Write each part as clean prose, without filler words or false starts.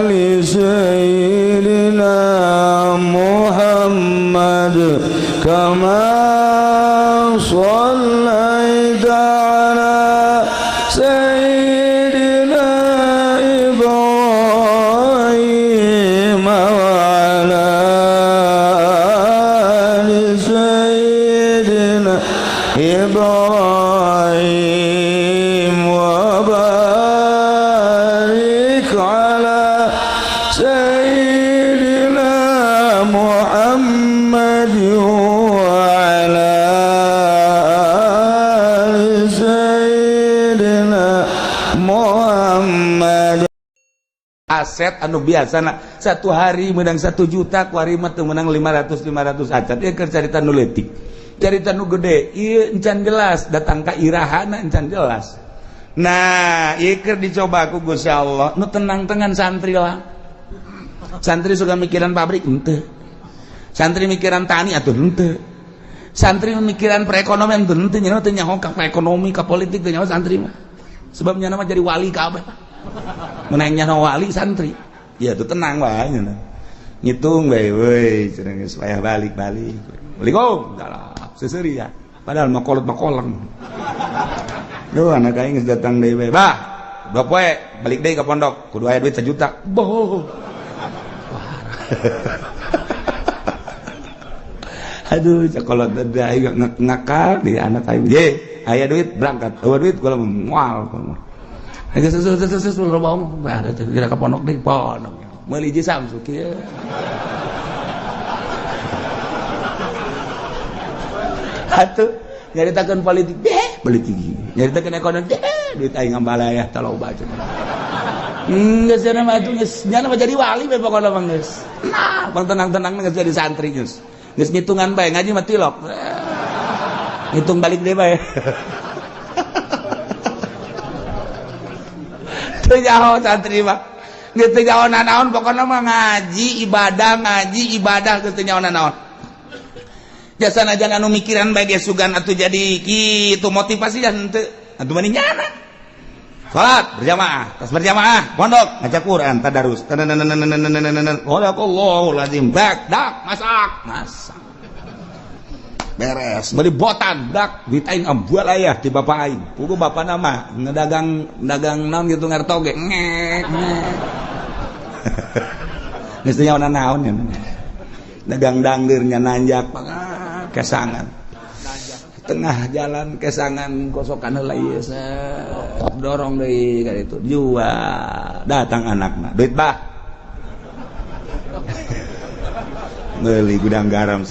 ali sayyidina Muhammad kama shallaita ala sayyidina Ibrahim wa ala ali sayyidina Ibrahim wa barik ala sayyidina Muhammad wa ala ali sayyidina Muhammad. Aset anu biasana satu hari menang 1 juta, ku hari mah teu menang 500 acat. Ieu keur carita nu leutik. Carita nu gede ieu encan jelas, datang ka irahana encan jelas. Nah, ieu keur dicoba ku Gusti Allah. Nu tenang-tenang santri lah. Santri suka mikiran pabrik henteu. Santri mikiran tani atuh henteu. Santri mikiran perekonomian henteu, nyaho teu nyaho ka ekonomi, ka politik teu nyaho santri mah. Sebab nya nama jadi wali kabeh. Menangnya wali santri ya tuh tenang wae nya ngitung bae we cenah supaya balik-balik Assalamualaikum seuseuh ya padahal makolot-makolang duh anak aing geus datang deui bae bah 2 poe balik deui ka pondok kudu aya duit 1 juta boh aduh cakolot da aing ngakak di anak aing ye aya duit berangkat eueuh duit kula moal suruh bawa ada kira ke pondok deh pondok meuli ji Samsu kieu atuh nyaritakeun politik deh politik nyaritakeun ekonomi deh duit aing ngambalaya taloba baca geus cenah mah atuh geus nya mah jadi wali bae pokona mah geus nah pang tenang-tenang geus jadi santri geus ngitungan bae ngaji mah tilok ngitung balik deh bae teu nyaho santri mah geus teu nyaho naon pokona mah ngaji ibadah geus teu nyaho naon jasa najan anu mikiran bae ge sugan atuh jadi kitu motivasi dah henteu atuh mani nyana salat berjamaah tas berjamaah pondok ngaca Quran tadarus Allahu lazim dak masak beres beli botan dak duit aing ambual aya ti bapak aing puguh bapak nama ngedagang naon gitu ngartoge geus teu nyaona naon ya dagang dangdeurnya nanjak kesangan tengah jalan kesangan kosokan heula ieu dorong deui ka ditu jual datang anakna duit bah meuli gudang garam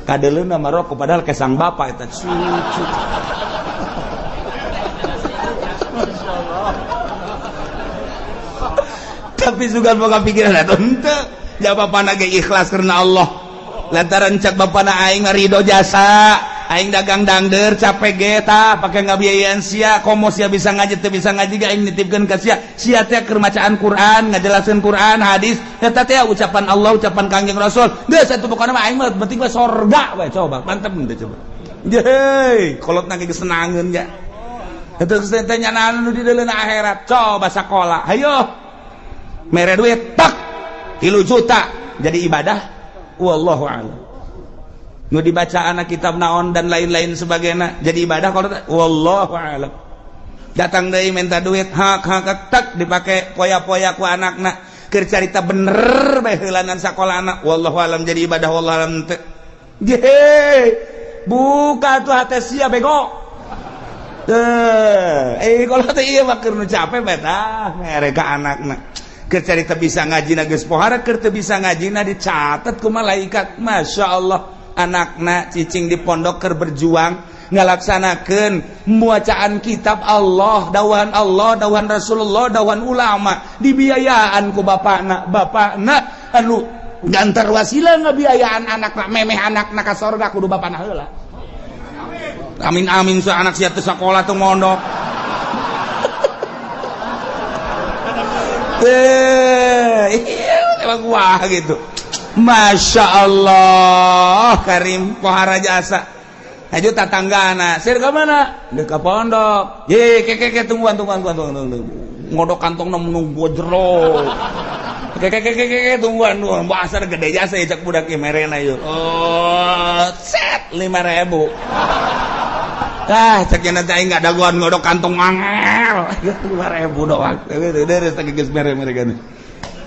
kadeleun nama rokok padahal kesang bapak eta cucu tapi sugan boga pikiran atuh henteu ja bapana ge ikhlas karena Allah lantaran cak bapana aing ridho jasa aing dagang dangdeur capek ge tah pake ngabiayaeun sia komo sia bisa ngaji teu bisa ngaji ge aing nitipkeun ka sia teh keur macaan Quran ngajelaskeun Quran hadis eta teh ucapan Allah ucapan Kangjeng Rasul geus atuh pokona mah aing mah penting mah sorga we coba mantep teh coba hei kolotna ge senangeun ya eta teh nyana anu di deuleuh akhirat coba sakola hayo mere duit tak 3 juta jadi ibadah wallahu a'lam nu dibaca anak kitab naon dan lain-lain sebagainya jadi ibadah kalau wallahu a'lam datang deui minta duit hak tak dipake poya-poya ku anakna keur carita bener bae heulanan sakolana wallahu a'lam jadi ibadah wallahu a'lam teu buka tuh hate sia bego kalau teh ieu mah keur nu capek bae tah mere ka anakna keur carita bisa ngajina geus pohara keur teu bisa ngajina dicatet ku malaikat masyaallah anakna cicing di pondok keur berjuang ngalaksanakeun muacaan kitab Allah dawahan Rasulullah dawahan ulama dibiayaan ku bapakna anu gantar wasilah ngabiayaan anakna memeh anakna ka sorga kudu bapakna heula amin sa anak sia teu sakola teu mondok emang wah gitu Masya Allah Karim pohara jasa aja tatanggana sir ke mana? Dek ke pondok ye tungguan ngodok kantong nemu gojro keke tungguan bahasa gede jasa ya cak budak merena yuk set 5.000 cak yang nanti nggak daguan ngodok kantong angel 5.000 doang dari geus mere-mere kan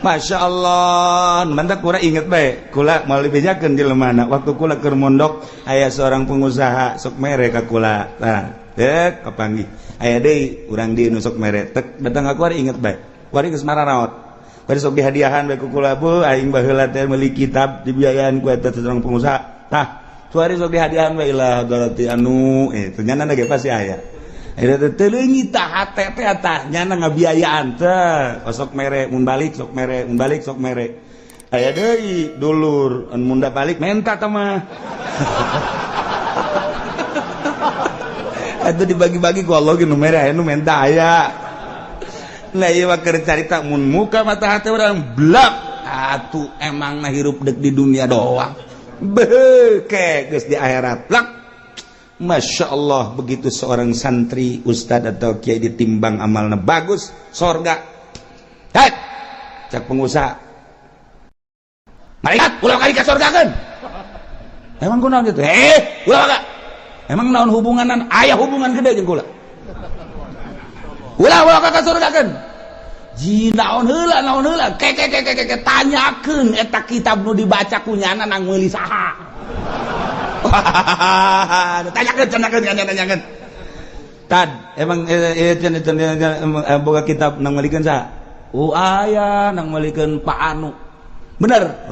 Masya Allah mantak kura inget baik kula mau dibejakeun jelemana waktu kula keur mondok aya seorang pengusaha sok mere ka kula nah dek kapanggih aya deui urang dieu nu sok mere tek datang ka kula inget baik kula geus mararaot bari sok dihadiahan bae ku kula bu aing baheula teh meuli kitab dibiayaan ku eta seorang pengusaha tah tuari sok dihadiahan bae lah berarti anu ternyata ge pasti aya akhirnya teleungi tah hate teh tah nyana ngabiayaan teh sok mere mun balik sok mere mun balik sok mere aya deui dulur mun da balik menta teh mah atuh dibagi-bagi ku Allah ge nu mere aya nu menta aya nah ieu mah keur carita mun muka mata hate urang blak atuh emang na hirup deuk di dunia doang beuke geus di akhirat blak. Masya Allah begitu seorang santri ustadz atau kiai ditimbang amalnya bagus sorga cak pengusaha malaikat ulah kali ka sorga kan emang kunaon gitu ulah kagak emang naon hubunganan aya hubungan gede jeung kula ulah ka sorga kan ji naon heula ke tanyakeun eta kitab nu dibaca ku nyana nang meuli saha tanyakan tad emang boga kitab nang malikeun saha aya nang malikeun Pak Anu bener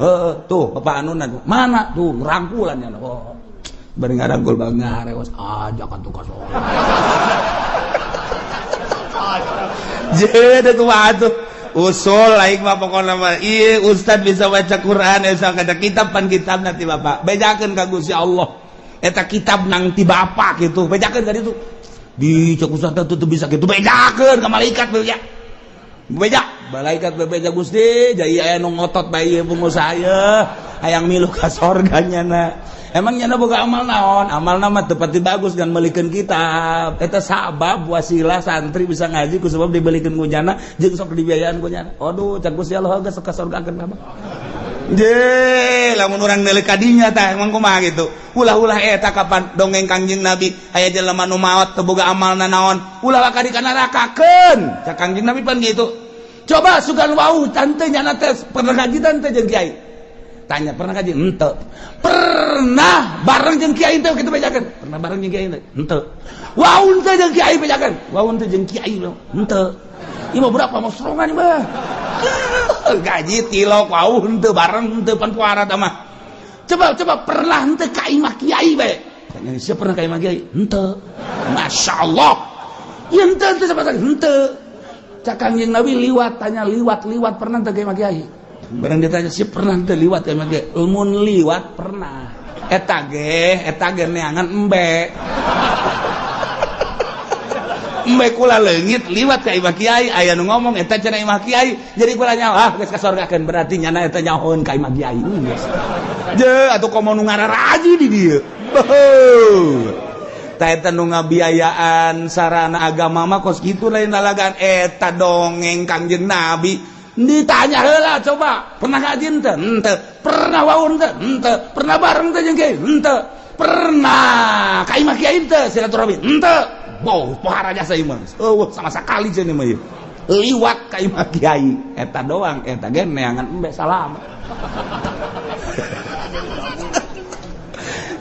tuh Bapak Anu mana tuh rangkulan nya bari ngarangkul bang ngarewas aja kan tuh kasor jadi tuh atuh usul lain mah pokokna mah ieu ustad bisa baca Quran bisa kada kitab pan kitab nanti Bapak bejakeun ka Gusti Allah eta kitab nang ti Bapak kitu bejakeun ka ditu di cek ustad teh teu bisa kitu bejakeun ka malaikat beja malaikat bebeja Gusti jadi aya nu ngotot bae ieu pengusaha ieu hayang milu ka sorga nyana emang nyana boga amal naon amalna mah teu pati bagus ngan meulikeun kitab eta sabab wasilah santri bisa ngaji ku sebab dibelikeun ku nyana jeung sok dibiayaan ku nyana aduh cak Gusti Allah geus ka sorgakeun mah je lamun urang neuleuh ka dinya tah emang kumaha gitu ulah-ulah eta kapan dongeng Kangjeng Nabi aya jelema nu maot teu boga amalna naon ulah ka di nerakakeun cak Kangjeng Nabi pan gitu coba sugan wau tante nyana teh pernah ngaji tante jeung kiai tanya pernah kaji ente pernah bareng jeung kiai teh kitu bejakeun pernah bareng jeung kiai teh ente waun teh jeung kiai bejakeun waun teh jeung kiai ente ieu mah berapa mah sorongan mah gaji tilok waun teh bareng teh pan puara tah mah coba pernah ente ka imah kiai bae tanya siapa pernah ka imah kiai ente masyaallah ieu ente sabaraha ente cak Kangjeng Nabi liwat tanya liwat pernah teh ka imah kiai barang ditanya si pernah terliwat ya mage ulmun liwat pernah eta ge neangan embe kula leungit liwat ka imah kiai aya nu ngomong eta cenah imah kiai jadi kula nyawa geus kasorgakeun berarti nyana eta nyahoeun ka imah kiai je atuh komo nu ngararaji di dieu ta eta nu ngabiayaan sarana agama mah kos kitu lain lalagan eta dongeng Kangjeng Nabi ditanya heula coba pernah kaji ente pernah waun ente pernah bareng teh jeung kiai ente pernah ka imah kiai ente silaturahmi ente boh pohara jasa ieu mah sama sakali cenah mah ieu liwat ka imah kiai eta doang eta ge neangan embe salam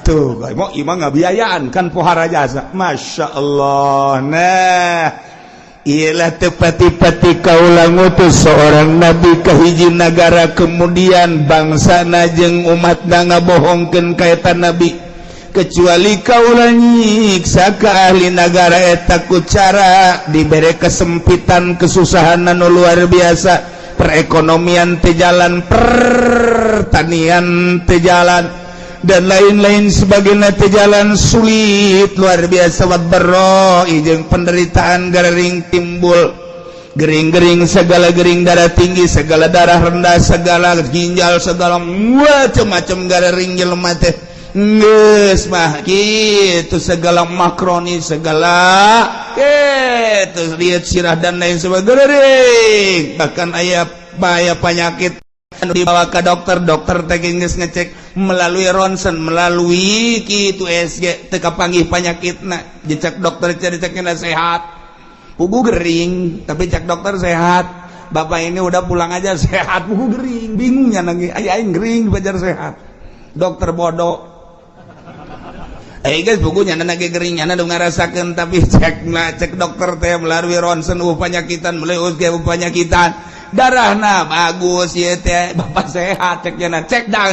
tuh mau imah ngabiayaan kan pohara jasa Masya Allah nah ialah tepati-pati kaulah ngutus seorang nabi ke hiji negara kemudian bangsa jeung umatna ngabohongkeun ka eta nabi kecuali kaulah nyiksa ka ahli negara eta ku cara dibere kesempitan kesusahan anu luar biasa perekonomian teu jalan pertanian teu jalan dan lain-lain sebagainya teh jalan sulit luar biasa wat bero jeung penderitaan gering timbul gering-gering segala gering darah tinggi segala darah rendah segala ginjal segala macam-macam gering jelema teh geus mah kitu segala makroni segala lihat sirah dan lain sebagainya bahkan aya penyakit dibawa ke dokter teh geus ngecek melalui ronsen melalui kitu SG teu kapanggih penyakitna dicek dokter dicekna sehat pugu gering tapi cek dokter sehat bapak ini udah pulang aja sehat pugu gering bingungnya lagi aing gering belajar sehat dokter bodoh guys bukunya lagi geringnya udah ngarasakeun tapi cek dokter teh melalui ronsen penyakitan melalui penyakitan darahna bagus ya teh bapak sehat cek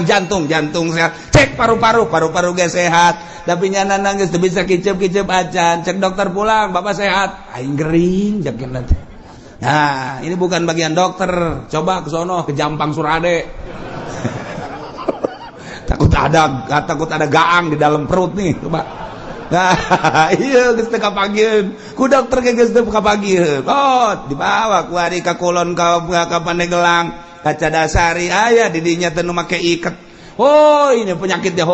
jantung sehat cek paru-paru ge sehat tapi nyana nangis teu bisa kicep acan cek dokter pulang bapak sehat aing gering cekna teh. Nah ini bukan bagian dokter coba ke sono ke Jampang Surade takut ada gaang di dalam perut nih coba. Nah, iya geus teu kapagieun. Ku dokter ge geus teu kapagieun. Oh, dibawa ku ari ka Kulon ka Pandeglang, ka Cadasari aya di dinya teh nu make iket. Oh, ini penyakitnya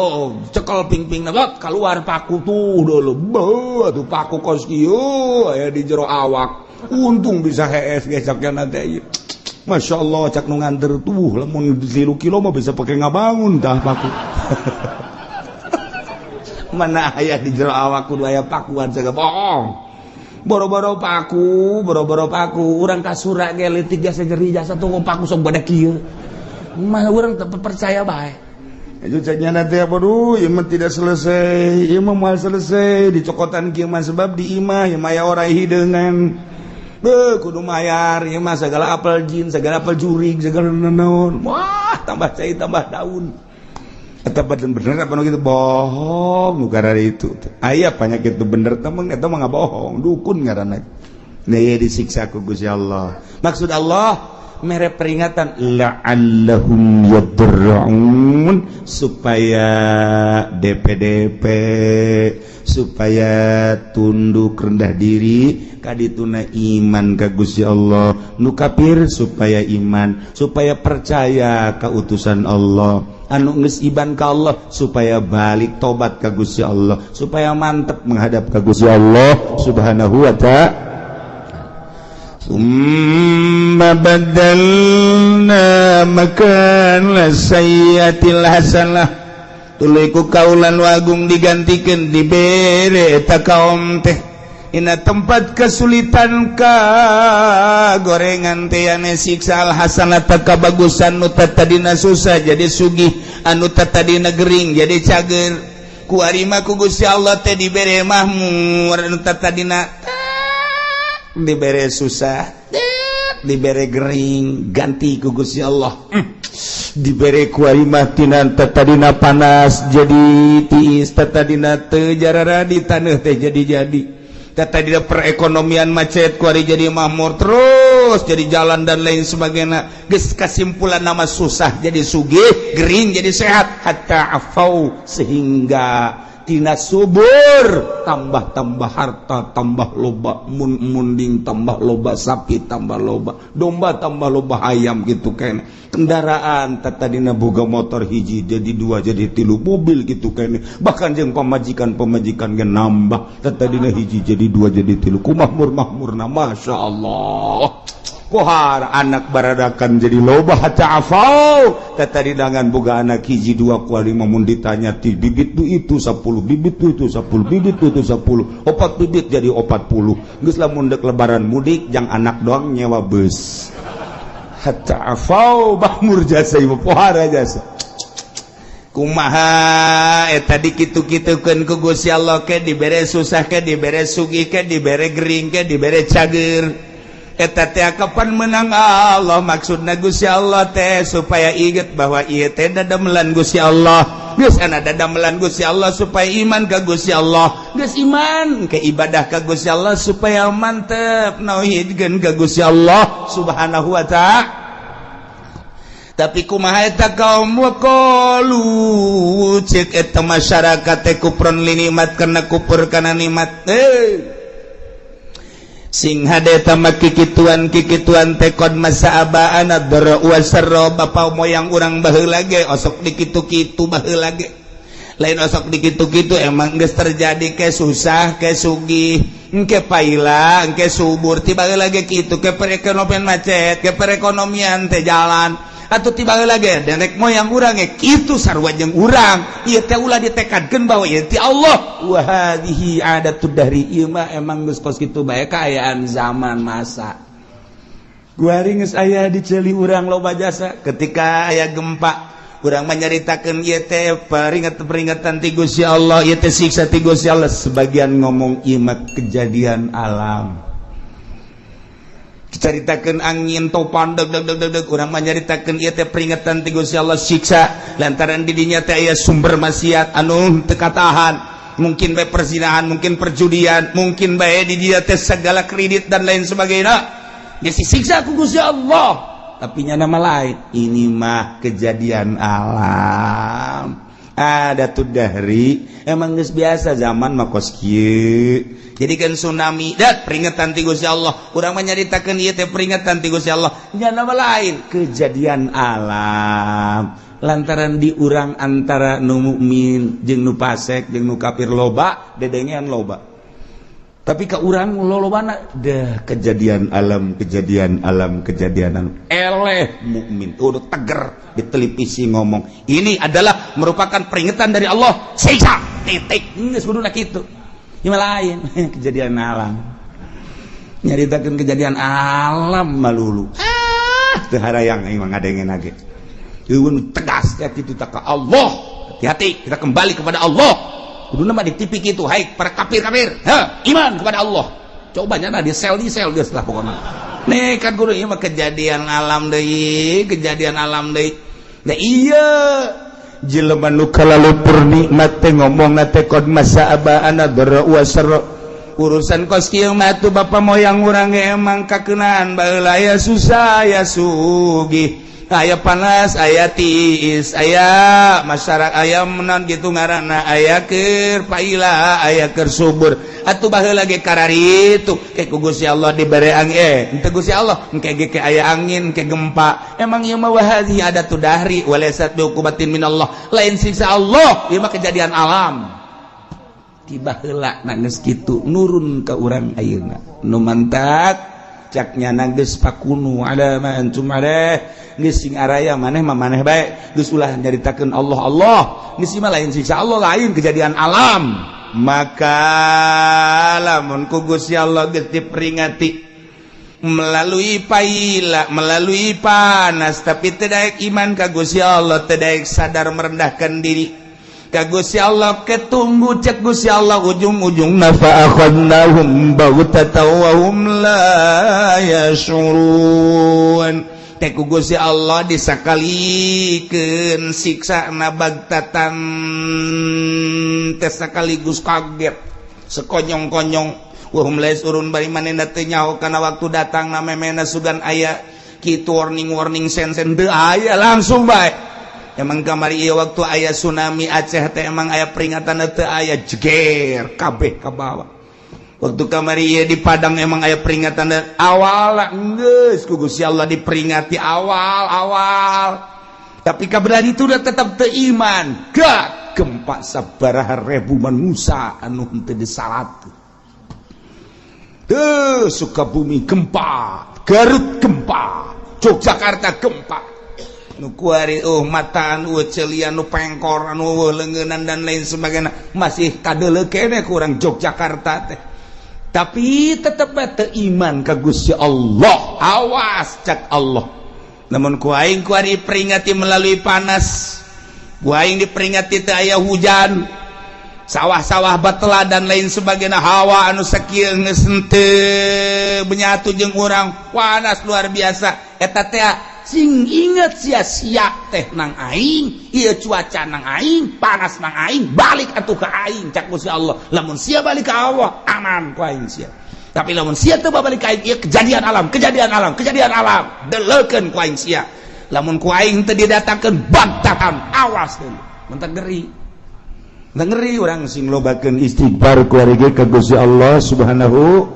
cekel ping-pingna bot keluar paku tuh dulu. Tuh paku kos kieu aya di jero awak. Untung bisa hees gesakna teh. Masya Allah cak nu nganter tuh lamun 3 kilo mah bisa pakai ngabangun tah paku. Mana aya di jero awak kudu aya pakuan segala bohong boro-boro paku urang kasura ge leutik jasa nyeri jasa tunggu paku sok badak kieu mah urang teu percaya bae itu cenah teh aduh ieu mah tidak selesai ieu mah moal selesai dicokotan kieu mah sebab di imah ieu mah aya orang hideungan kudu mayar ieu mah segala apel jin segala apel jurig segala naon wah tambah cai tambah daun eta bener apa gitu bohong nu gara itu aya penyakit itu bener temen eta mah bohong dukun ngaranna nah ieu disiksa ku Gusti Allah maksud Allah mere peringatan la'allahum yadra'un supaya DP supaya tunduk rendah diri kadituna iman ka Gusti Allah nu kafir supaya iman supaya percaya ka utusan Allah anu geus iban ka Allah supaya balik tobat ka Gusti Allah supaya mantep menghadap ka Gusti Allah subhanahu wa ta'ala. Summa badalna makana sayyatil hasanah tuluy ku kaulan wagung digantikeun dibere eta kaum teh ina tempat kesulitan ka gorengan teh ane siksa al hasanata kabagusan nu tadina susah jadi sugih anu tadina gering jadi cager ku ari mah ku Gusti Allah teh dibere mahmur anu tadina dibere susah dibere gering ganti ku Gusti Allah dibere ku ari mah tina tadina panas jadi tiis tadina teu jarara di taneuh teh jadi tadi perekonomian macet kuari jadi makmur terus jadi jalan dan lain sebagainya geus kesimpulan nama susah jadi sugih gering jadi sehat hatta afau sehingga tina subur tambah harta tambah loba munding tambah loba sapi tambah loba domba tambah loba ayam gitu kan kendaraan tadina boga motor hiji jadi 2 jadi 3 mobil gitu kan bahkan jeung pemajikan ge nambah tadina hiji jadi 2 jadi 3 ku makmurna masya Allah kohar anak baradakan jadi loba hatta afau tadi dengan boga anak hiji 2 ku 5 mun ditanya ti bibit itu 10 bibit itu 10 bibit itu 10 opat bibit jadi 40 geus lamun dek lebaran mudik jang anak doang nyewa bus hatta afau bahmur jasa ibu pohara jasa kumaha eta dikitu-kitukeun ku Gusti Allah ke dibere susah ke dibere sugih ke dibere gering ke dibere cager eta teh kapan menang Allah maksudna Gusti Allah teh supaya inget bahwa ieu teh dadamelan Gusti Allah geus ana dadamelan Gusti Allah supaya iman ka Gusti Allah geus iman ke ibadah ka Gusti Allah supaya mantep nauhidkeun ka Gusti Allah subhanahu wa ta'ala tapi kumaha eta kaum waqalu cek eta masyarakat teh kufrun linimat kana kufur kana nikmat sing hadeta makikituan tekod masa abaan adra wasarra bapa moyang urang baheula ge osok dikitu-kitu baheula ge lain osok dikitu-kitu emang geus terjadi ke susah ke sugih engke paila engke subur tiba lagi kitu ke perekonomian macet ke perekonomian teh jalan atuh tiba lagi derek moyang urang ge kitu sarua jeung urang ieu teh ulah ditekadkeun bahwa ieu ti Allah wa hadhihi adatud dari ieu mah emang geus kos kitu bae kaayaan zaman masa guari geus aya di ceuli urang loba jasa ketika aya gempa urang menyaritakeun ieu teh peringatan ti Gusti Allah ieu teh siksa ti Gusti Allah sebagian ngomong ieu mah kejadian alam dicaritakeun angin topan deg urang menyaritakeun ieu teh peringatan ti Gusti Allah siksa lantaran di dinya teh aya sumber maksiat anu teu katahan mungkin bae perzinahan mungkin perjudian mungkin bae di dinya teh segala kredit dan lain sebagainya geus disiksa ku Gusti Allah tapi nya nama lain ini mah kejadian alam ada tuh dahri emang geus biasa zaman mah kos kieu jadi kan tsunami dat peringatan ti Gusti Allah urang mah nyaritakeun ieu teh peringatan ti Gusti Allah nya nama lain kejadian alam lantaran di urang antara nu mukmin jeung nu fasik jeung nu kafir loba dedengean loba tapi ka urang lolobana dah kejadian alam eleh mukmin udah teger di televisi ngomong ini adalah merupakan peringatan dari Allah siksa titik geus kuduna kitu ieu lain kejadian alam nyaritakeun kejadian alam malulu teu harayang aing mah ngadengen age eueun tegas ya kitu ta ka Allah hati-hati kita kembali kepada Allah kuduna mah di TV kitu hai para kafir iman kepada Allah coba nya di sel geus lah pokona nekat guru ieu mah kejadian alam deui da iya jelema nu kalalupur nikmat teh ngomongna teh qad masa'aba anadra wa sarra urusan kos kieu mah tuh bapa moyang urang emang kakeunaan baheula aya susah aya sugih aya panas aya tiis aya masyarakat aya menan gitu ngaranna aya keur paila aya keur subur atuh baheula ge karari itu ke ku Gusti Allah dibere angin teu Gusti Allah engke ge aya angin ke gempa emang ieu mah wahadhi adatu dahri walaysat biuqubatin minallah lain siksa Allah ieu mah kejadian alam tiba heula na geus kitu nurun ka urang ayeuna nu mantat caknya geus pakunu ala ma antum alaih geus sing araya maneh mah maneh bae geus ulah nyaritakeun Allah geus mah lain siksa Allah lain kejadian alam maka lamun ku Gusti Allah geus diperingati melalui paila melalui panas tapi teu daek iman ka Gusti Allah teu daek sadar merendahkan diri ka Gusti Allah ketunggu cek Gusti Allah ujung-ujungna fa akhadnahum baghtatan wa hum la yashurun teh ku Gusti Allah disakalikeun siksana bagtatan teh sakaligus kaget sekonyong-konyong wa hum la yashurun bari manehna teu nyaho kana waktu datang na memena sugan aya kitu warning sen-sen teu aya langsung bae emang kamari ieu waktu aya tsunami Aceh teh emang aya peringatan teu aya jeger kabeh ka bawah waktu kamari ieu di Padang emang aya peringatan awal geus ku Gusti Allah diperingati awal tapi kaberani itu udah tetap teu iman gak gempa sabaraha ribu manusia anu teu disalat teu Sukabumi gempa Garut gempa Yogyakarta gempa nu kuari mata anu ceulian nu pengkor anu leungeunnan dan lain sebagainya masih kadeuleu keneh ku urang Yogyakarta teh tapi tetep teu iman ka Gusti Allah awas cak Allah namun ku aing kuari peringati melalui panas ku aing diperingati teu aya hujan sawah-sawah batela dan lain sebagainya hawa anu sakieu geus teu benyatu jeung urang panas luar biasa eta teh sing inget sia-sia teh nang aing ieu cuaca nang aing panas nang aing balik atuh ka aing cak Gusti Allah lamun sia balik ka Allah aman ku aing sia tapi lamun sia teu balik ka aing ieu kejadian alam deleukeun ku aing sia lamun ku aing teu didatangkeun bantatan awas deui mentak ngeri urang sing lobakeun istighfar keluarga ka Gusti Allah Subhanahu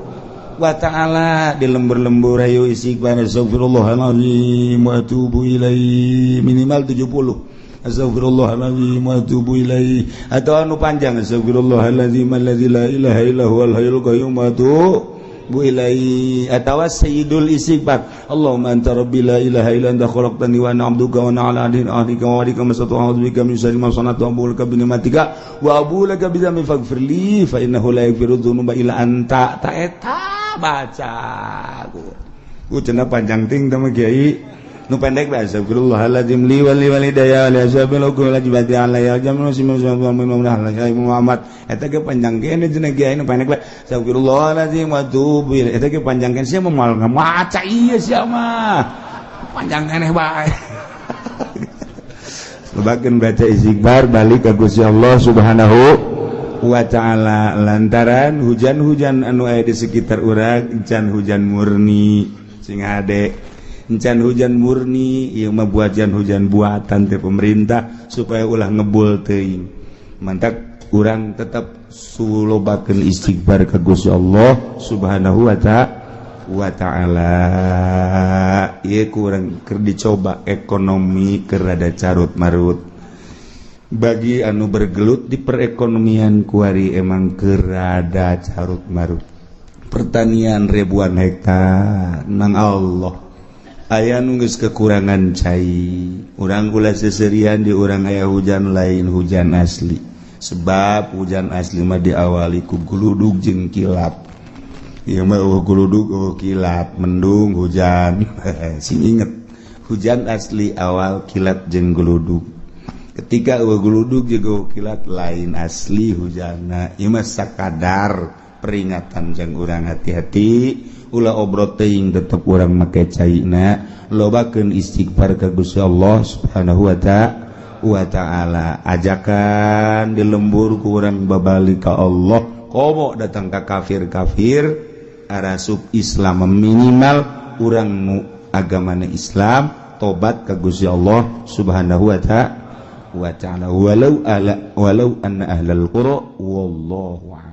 wa ta'ala di lembur-lembur ayo istighfar astagfirullahaladzim wa atubu ilaihi minimal 70 Astagfirullahaladzim wa atubu ilaihi. Atau anu panjang Astagfirullahaladzim alladzi la ilaha illa huwal hayyul qayyum wa atubu ilaihi. Atau sayyidul istighfar Allahumma anta rabbi la ilaha illa anta khalaqtani wa ana 'abduka wa ana 'ala ahdika wa wa'dika masata'tu bika min syarri ma sana'tu wa a'udzu bi ni'matika wa a'udzu laka bi dzambi faghfirli fa innahu la yaghfiru dzunuba illa anta. Ta eta baca cenah panjang ting teh Kiai. Nu pendek bae astagfirullahaladzim li wal walidayya li ashabil ukul ajibati alayya jamu simu Muhammad eta ge panjang ge cenah Kiai nu pendek bae astagfirullahaladzim wa tubu ilaih eta ge panjang ge sia moal ngamaca ieu sia mah panjang aneh bae. Sebagian baca istighfar balik ka Gusti Allah Subhanahu wa ta'ala lantaran hujan-hujan anu aya di sekitar urang encan hujan murni sing ade encan hujan murni ieu mah hujan buatan teh pemerintah supaya ulah ngebul teuing mantak urang tetap sulobakeun istighfar ka Gusti Allah Subhanahu wa ta'ala. Ieu kurang keur dicoba ekonomi keur rada carut marut bagi anu bergelut di perekonomian kuari emang keur rada carut marut. Pertanian ribuan hektar nang Allah aya nu geus kekurangan cai urang kula seserian di urang aya hujan lain hujan asli sebab hujan asli mah diawali ku guludug jeung kilap. Ieu mah guludug kilap mendung hujan sing inget hujan asli awal kilat jeung guludug. Ketika guludug jeung kilat lain asli hujanna ieu mah sakadar peringatan jeung urang hati-hati ulah obrot teuing tetep urang make caina lobakeun istighfar ka Gusti Allah Subhanahu wa ta'ala. Ajakan di lembur ku urang babalik ka Allah komo datang ka kafir-kafir arasuk Islam minimal urang nu agamana Islam tobat ka Gusti Allah Subhanahu wa ta'ala walau anna ahlal qura wallahu